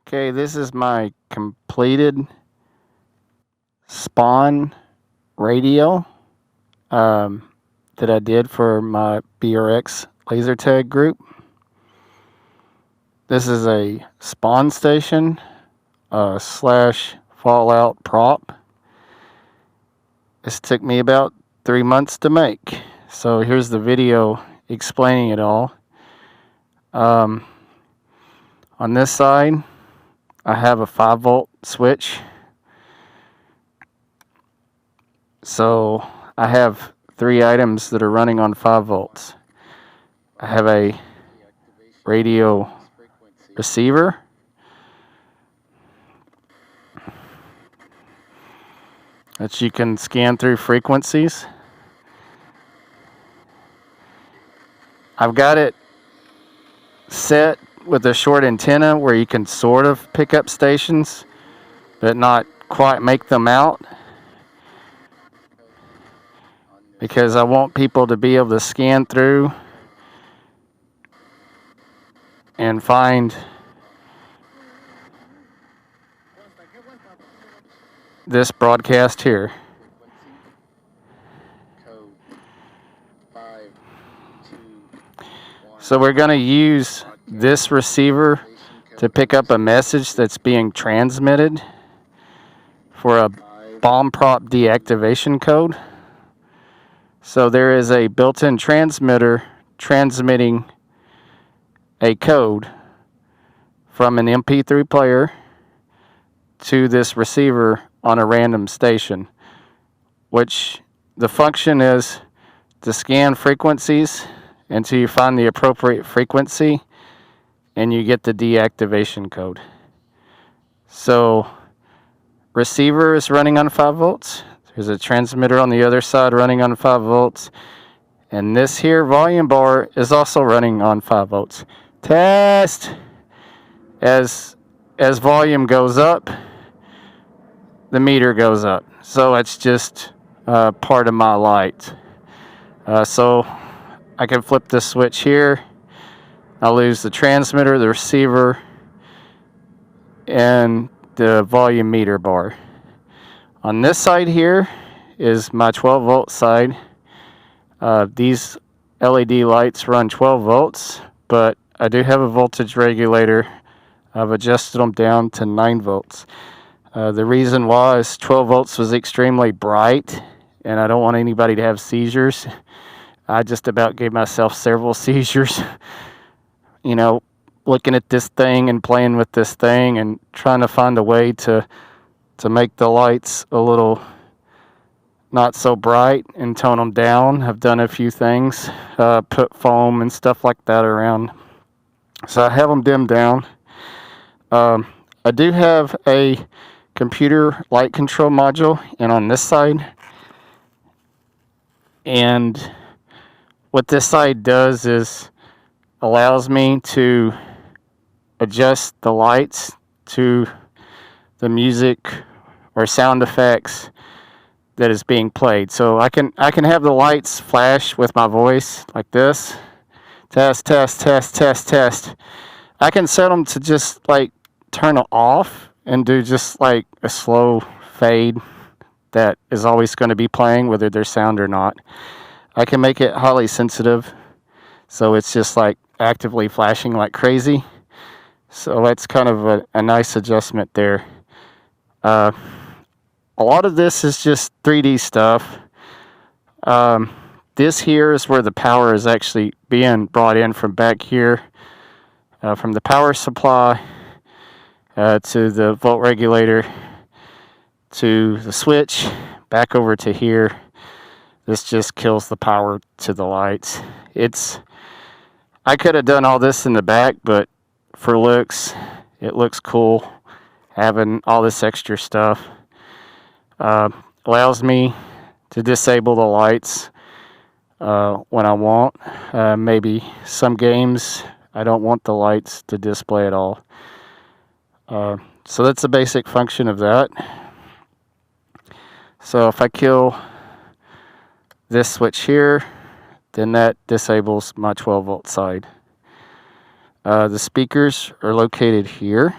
Okay, this is my completed spawn radio that I did for my BRX laser tag group. This is a spawn station slash fallout prop. This took me about 3 months to make. So here's the video explaining it all. On this side, I have a 5-volt switch. So I have 3 items that are running on 5 volts. I have a radio receiver. That you can scan through frequencies. I've got it set with a short antenna where you can sort of pick up stations, but not quite make them out, because I want people to be able to scan through and find this broadcast here. So we're going to use this receiver to pick up a message that's being transmitted for a bomb prop deactivation code. So there is a built-in transmitter transmitting a code from an MP3 player to this receiver on a random station, which the function is to scan frequencies until you find the appropriate frequency and you get the deactivation code. So receiver is running on 5 volts. There's a transmitter on the other side running on 5 volts. And this here volume bar is also running on 5 volts. Test! As volume goes up, the meter goes up. So it's just part of my light. So I can flip this switch here. I'll lose the transmitter, the receiver, and the volume meter bar. On this side here is my 12 volt side. These LED lights run 12 volts, but I do have a voltage regulator. I've adjusted them down to 9 volts. The reason why is 12 volts was extremely bright, and I don't want anybody to have seizures. I just about gave myself several seizures, you know, looking at this thing and playing with this thing and trying to find a way to make the lights a little not so bright and tone them down. I've done a few things, put foam and stuff like that around. So I have them dimmed down. I do have a computer light control module and on this side. And what this side does is allows me to adjust the lights to the music or sound effects that is being played. So I can have the lights flash with my voice like this. Test, test, test, test, test. I can set them to just like turn it off and do just like a slow fade that is always going to be playing whether there's sound or not. I can make it highly sensitive, so it's just like actively flashing like crazy. So that's kind of a nice adjustment there. A lot of this is just 3D stuff. This here is where the power is actually being brought in from back here, from the power supply to the volt regulator to the switch back over to here. This just kills the power to the lights. I could have done all this in the back, but for looks, it looks cool having all this extra stuff. Allows me to disable the lights when I want. Maybe some games I don't want the lights to display at all. So that's the basic function of that. So if I kill this switch here, then that disables my 12 volt side. The speakers are located here.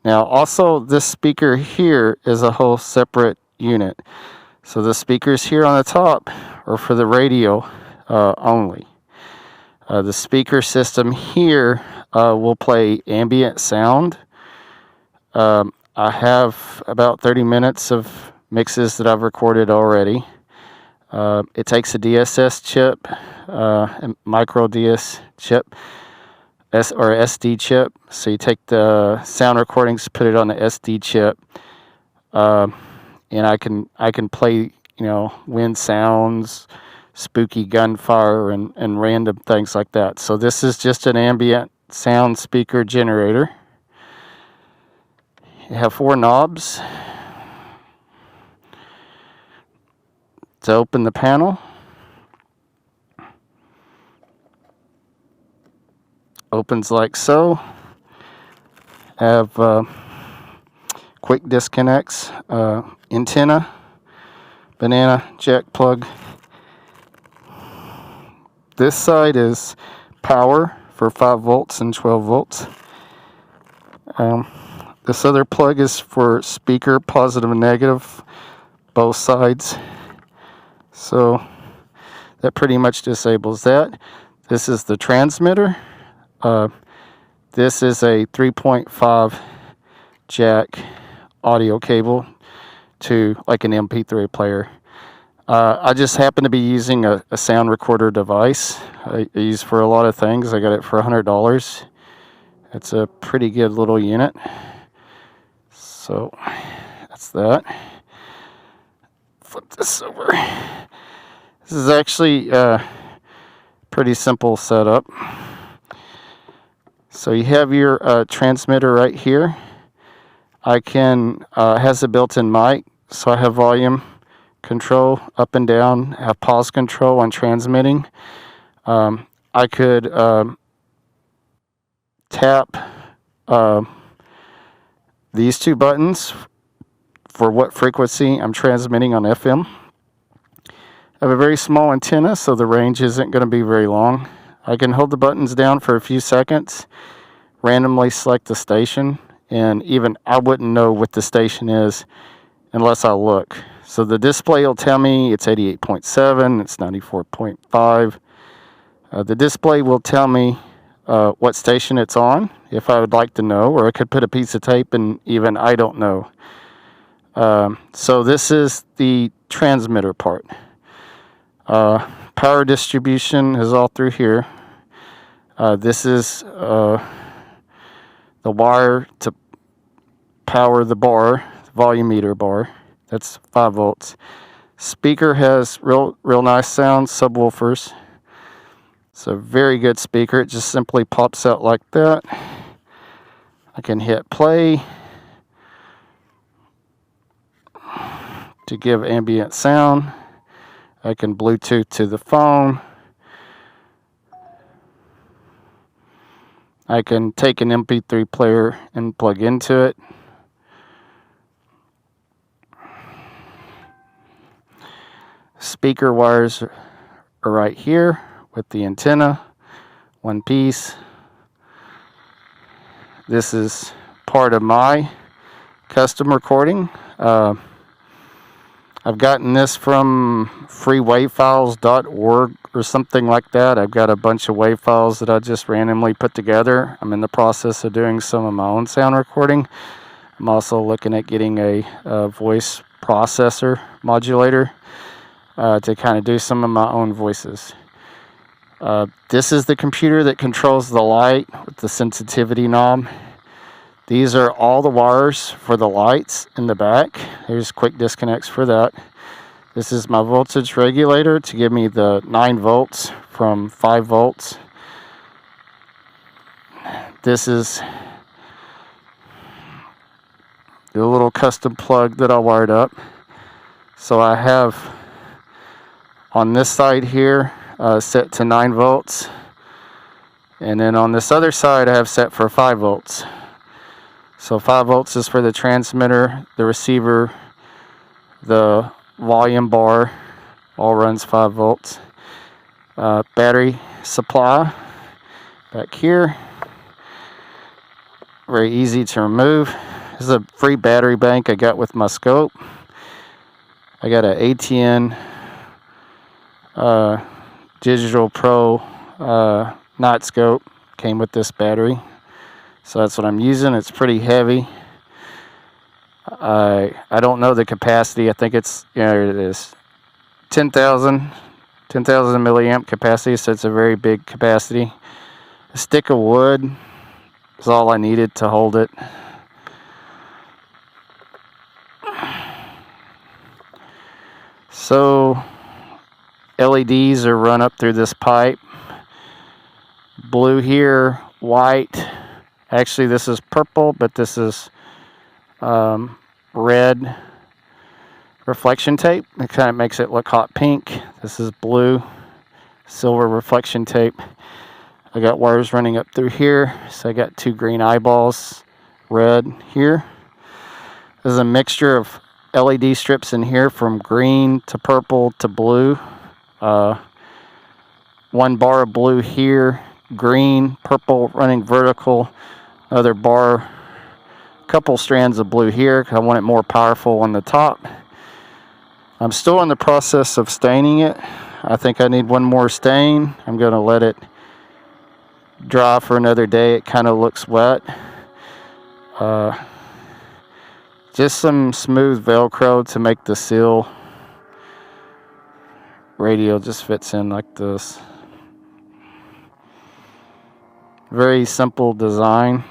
Now also this speaker here is a whole separate unit. So the speakers here on the top are for the radio only. The speaker system here will play ambient sound. I have about 30 minutes of mixes that I've recorded already. It takes a DSS chip, a micro DS chip, or SD chip. So you take the sound recordings, put it on the SD chip, and I can play, wind sounds, spooky gunfire, and random things like that. So this is just an ambient sound speaker generator. You have 4 knobs to open the panel. Opens like so. Have quick disconnects, antenna, banana, jack plug. This side is power for 5 volts and 12 volts. This other plug is for speaker, positive and negative, both sides. So that pretty much disables that. This is the transmitter. This is a 3.5 jack audio cable to like an MP3 player. I just happen to be using a sound recorder device I use for a lot of things. I got it for $100. It's a pretty good little unit. So that's that. Flip this over. This is actually a pretty simple setup. So you have your transmitter right here. Has a built-in mic, so I have volume control up and down, have pause control on transmitting. I could tap these 2 buttons for what frequency I'm transmitting on FM. I have a very small antenna, so the range isn't going to be very long. I can hold the buttons down for a few seconds, randomly select the station, and even I wouldn't know what the station is unless I look. So the display will tell me it's 88.7, it's 94.5. The display will tell me what station it's on, if I would like to know, or I could put a piece of tape and even I don't know. So this is the transmitter part. Power distribution is all through here. This is the wire to power the bar, the volume meter bar. That's 5 volts. Speaker has real nice sound, subwoofers. It's a very good speaker. It just simply pops out like that. I can hit play to give ambient sound. I can Bluetooth to the phone. I can take an MP3 player and plug into it. Speaker wires are right here with the antenna, one piece. This is part of my custom recording. I've gotten this from freewavefiles.org or something like that. I've got a bunch of wave files that I just randomly put together. I'm in the process of doing some of my own sound recording. I'm also looking at getting a voice processor modulator to kind of do some of my own voices. This is the computer that controls the light with the sensitivity knob. These are all the wires for the lights in the back. There's quick disconnects for that. This is my voltage regulator to give me the 9 volts from 5 volts. This is the little custom plug that I wired up. So I have on this side here set to 9 volts. And then on this other side I have set for 5 volts. So 5 volts is for the transmitter, the receiver, the volume bar, all runs 5 volts. Battery supply back here, very easy to remove. This is a free battery bank I got with my scope. I got an ATN Digital Pro night scope. Came with this battery. So that's what I'm using. It's pretty heavy. I don't know the capacity. I think it's, it is 10,000 milliamp capacity, so it's a very big capacity. A stick of wood is all I needed to hold it. So LEDs are run up through this pipe. Blue here, white. Actually, this is purple, but this is red reflection tape. It kind of makes it look hot pink. This is blue, silver reflection tape. I got wires running up through here, so I got 2 green eyeballs, red here. There's a mixture of LED strips in here from green to purple to blue. 1 bar of blue here, green, purple running vertical, another bar, couple strands of blue here. I want it more powerful on the top. I'm still in the process of staining it. I think I need 1 more stain. I'm going to let it dry for another day. It kind of looks wet. Just some smooth Velcro to make the seal. Radio just fits in like this. Very simple design.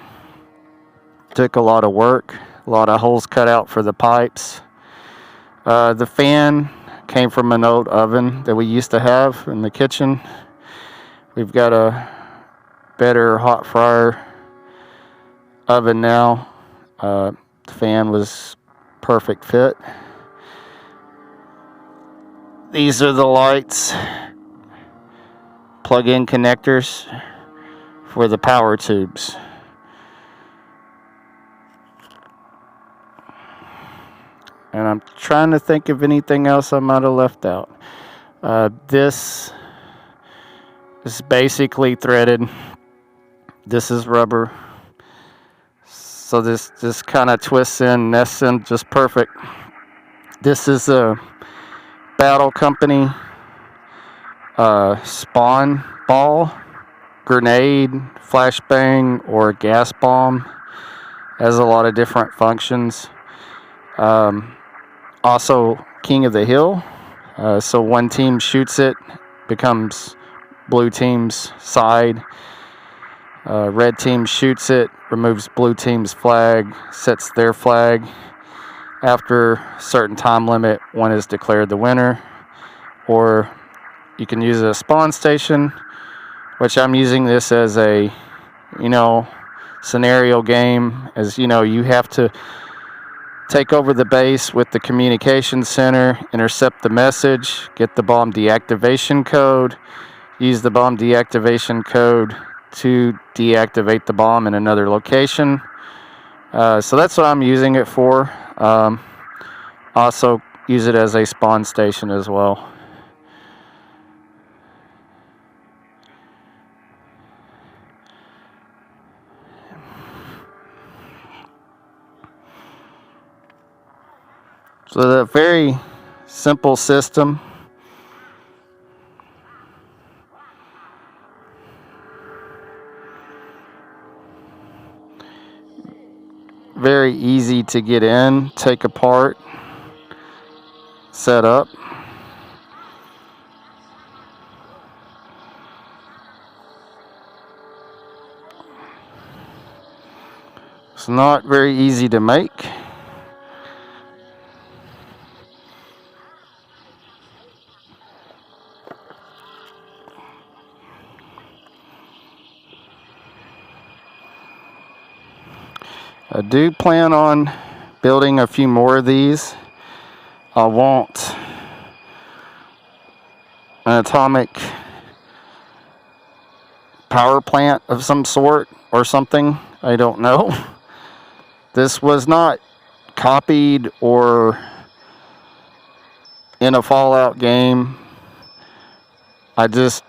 Took a lot of work. A lot of holes cut out for the pipes. The fan came from an old oven that we used to have in the kitchen. We've got a better hot fryer oven now. The fan was perfect fit. These are the lights, plug-in connectors for the power tubes. And I'm trying to think of anything else I might have left out. This is basically threaded. This is rubber. So this just kind of twists in, nests in just perfect. This is a Battle Company spawn ball, grenade, flashbang, or gas bomb. Has a lot of different functions. Also King of the Hill. So one team shoots it, becomes blue team's side. Red team shoots it, removes blue team's flag, sets their flag. After a certain time limit, one is declared the winner. Or you can use a spawn station, which I'm using this as a, scenario game. As you have to take over the base with the communication center, intercept the message, get the bomb deactivation code, use the bomb deactivation code to deactivate the bomb in another location. So that's what I'm using it for. Also use it as a spawn station as well. So the very simple system. Very easy to get in, take apart, set up. It's not very easy to make. I do plan on building a few more of these. I want an atomic power plant of some sort or something. I don't know. This was not copied or in a Fallout game. I just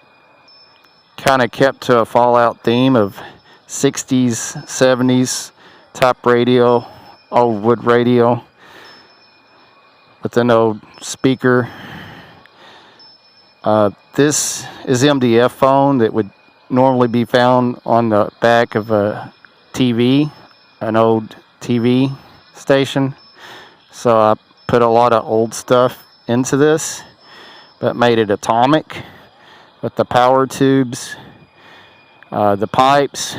kind of kept to a Fallout theme of 60s, 70s type radio old wood radio with an old speaker. This is MDF foam that would normally be found on the back of a TV, an old TV station. So I put a lot of old stuff into this, but made it atomic with the power tubes, the pipes.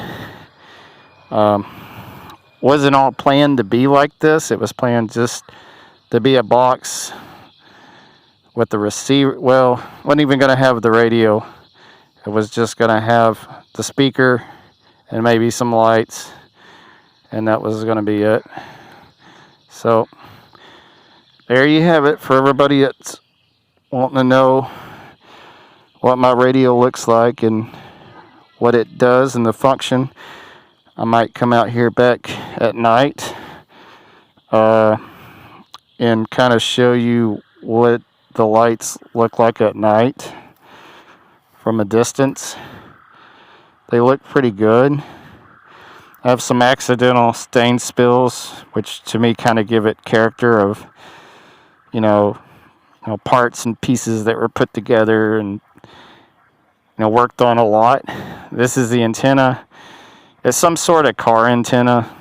Wasn't all planned to be like this. It was planned just to be a box with the receiver. Well, wasn't even going to have the radio. It was just going to have the speaker and maybe some lights, and that was going to be it. So there you have it for everybody that's wanting to know what my radio looks like and what it does and the function. I might come out here back at night and kind of show you what the lights look like at night from a distance. They look pretty good. I have some accidental stain spills, which to me kind of give it character of, you know, parts and pieces that were put together and worked on a lot. This is the antenna. It's some sort of car antenna.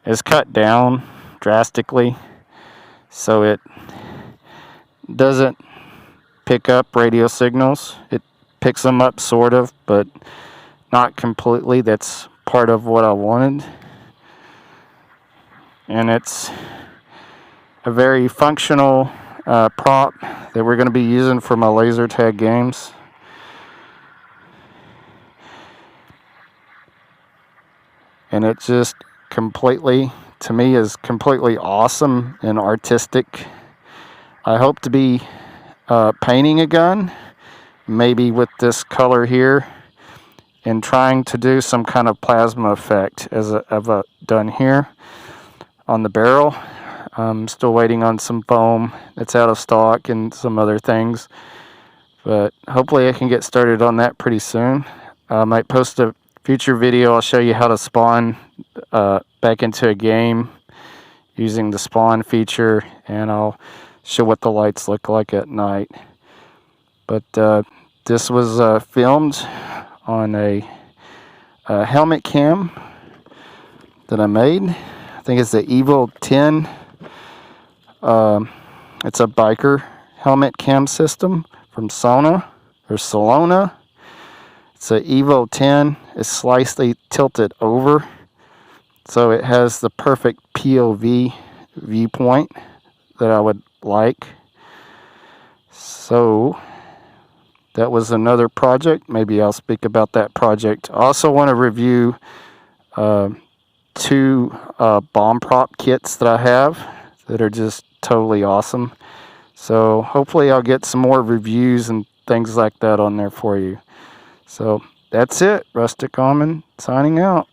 It's cut down drastically, so it doesn't pick up radio signals. It picks them up sort of, but not completely. That's part of what I wanted. And it's a very functional prop that we're going to be using for my laser tag games. And it just completely, to me, is completely awesome and artistic. I hope to be painting a gun, maybe with this color here, and trying to do some kind of plasma effect as I've done here on the barrel. I'm still waiting on some foam that's out of stock and some other things, but hopefully I can get started on that pretty soon. I might post a future video. I'll show you how to spawn back into a game using the spawn feature, and I'll show what the lights look like at night. But this was filmed on a helmet cam that I made. I think it's the Evo 10. It's a biker helmet cam system from Solana. It's a Evo 10. It's slightly tilted over, so it has the perfect POV viewpoint that I would like. So that was another project. Maybe I'll speak about that project. I also want to review 2 bomb prop kits that I have that are just totally awesome. So hopefully I'll get some more reviews and things like that on there for you. So that's it. Rustic Almond signing out.